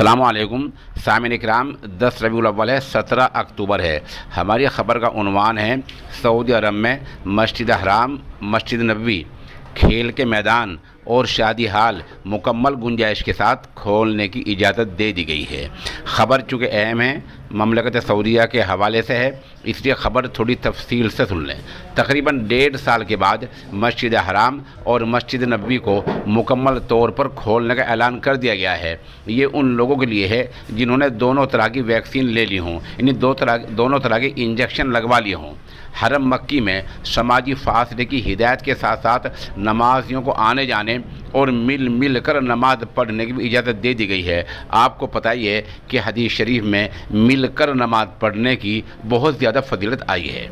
السلام علیکم سامعین اکرام، 10 ربیع الاول ہے، 17 اکتوبر ہے۔ ہماری خبر کا عنوان ہے سعودی عرب میں مسجد حرام، مسجد نبوی، کھیل کے میدان اور شادی ہال مکمل گنجائش کے ساتھ کھولنے کی اجازت دے دی گئی ہے۔ خبر چونکہ اہم ہے، مملکت سعودیہ کے حوالے سے ہے، اس لیے خبر تھوڑی تفصیل سے سن لیں۔ تقریباً 1.5 سال کے بعد مسجد حرام اور مسجد نبوی کو مکمل طور پر کھولنے کا اعلان کر دیا گیا ہے۔ یہ ان لوگوں کے لیے ہے جنہوں نے دونوں طرح کی ویکسین لے لی ہوں، یعنی دونوں طرح کے انجیکشن لگوا لیے ہوں۔ حرم مکی میں سماجی فاصلے کی ہدایت کے ساتھ ساتھ نمازیوں کو آنے جانے اور مل کر نماز پڑھنے کی بھی اجازت دے دی گئی ہے۔ آپ کو پتہ ہی ہے کہ حدیث شریف میں مل کر نماز پڑھنے کی بہت زیادہ فضیلت آئی ہے۔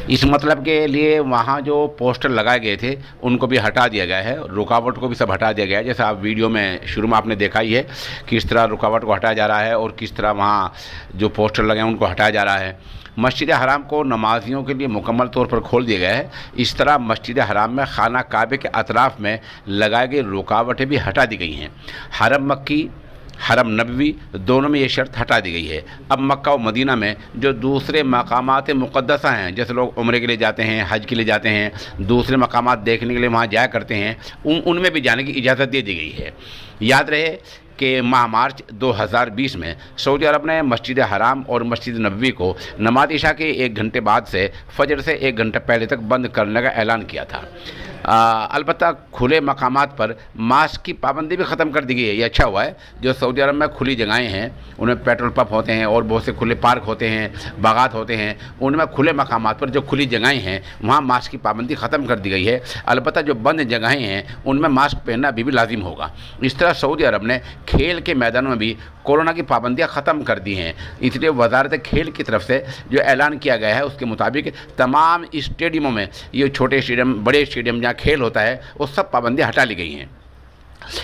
اس مطلب کے لیے وہاں جو پوسٹر لگائے گئے تھے ان کو بھی ہٹا دیا گیا ہے، رکاوٹ کو بھی سب ہٹا دیا گیا ہے۔ جیسا آپ ویڈیو میں شروع میں آپ نے دیکھا ہی ہے کس طرح رکاوٹ کو ہٹایا جا رہا ہے اور کس طرح وہاں جو پوسٹر لگے ہیں ان کو ہٹایا جا رہا ہے۔ مسجد حرام کو نمازیوں کے لیے مکمل طور پر کھول دیا گیا ہے۔ اس طرح مسجد حرام میں خانہ کعبے کے اطراف میں لگائے گئے رکاوٹیں بھی ہٹا دی گئی ہیں۔ حرم مکی، حرم نبوی دونوں میں یہ شرط ہٹا دی گئی ہے۔ اب مکہ و مدینہ میں جو دوسرے مقامات مقدسہ ہیں، جیسے لوگ عمرے کے لیے جاتے ہیں، حج کے لیے جاتے ہیں، دوسرے مقامات دیکھنے کے لیے وہاں جایا کرتے ہیں، ان میں بھی جانے کی اجازت دے دی گئی ہے۔ یاد رہے کہ ماہ مارچ 2020 میں سعودی عرب نے مسجد حرام اور مسجد نبوی کو نماز عشاء کے 1 گھنٹے بعد سے فجر سے 1 گھنٹہ پہلے تک بند کرنے کا اعلان کیا تھا۔ البتہ کھلے مقامات پر ماسک کی پابندی بھی ختم کر دی گئی ہے۔ یہ اچھا ہوا ہے۔ جو سعودی عرب میں کھلی جگہیں ہیں، ان میں پیٹرول پمپ ہوتے ہیں اور بہت سے کھلے پارک ہوتے ہیں، باغات ہوتے ہیں، ان میں کھلے مقامات پر جو کھلی جگہیں ہیں وہاں ماسک کی پابندی ختم کر دی گئی ہے۔ البتہ جو بند جگہیں ہیں ان میں ماسک پہننا ابھی بھی لازم ہوگا۔ اس طرح سعودی عرب نے کھیل کے میدانوں میں بھی کورونا کی پابندیاں ختم کر دی ہیں۔ اس لیے وزارت کھیل کی طرف سے جو اعلان کیا گیا ہے اس کے مطابق تمام اسٹیڈیموں میں، یہ چھوٹے اسٹیڈیم، بڑے اسٹیڈیم جہاں کھیل ہوتا ہے، وہ سب پابندیاں ہٹا لی گئی ہیں۔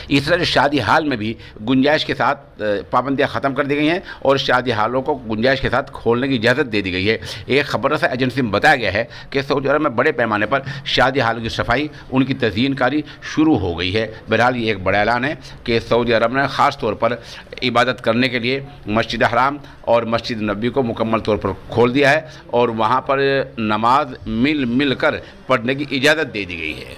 اس طرح شادی ہال میں بھی گنجائش کے ساتھ پابندیاں ختم کر دی گئی ہیں اور شادی ہالوں کو گنجائش کے ساتھ کھولنے کی اجازت دے دی گئی ہے۔ ایک خبر رساں ایجنسی میں بتایا گیا ہے کہ سعودی عرب میں بڑے پیمانے پر شادی ہالوں کی صفائی، ان کی تزئین کاری شروع ہو گئی ہے۔ بہرحال یہ ایک بڑا اعلان ہے کہ سعودی عرب نے خاص طور پر عبادت کرنے کے لیے مسجد حرام اور مسجد نبوی کو مکمل طور پر کھول دیا ہے اور وہاں پر نماز مل کر پڑھنے کی اجازت دے دی گئی ہے۔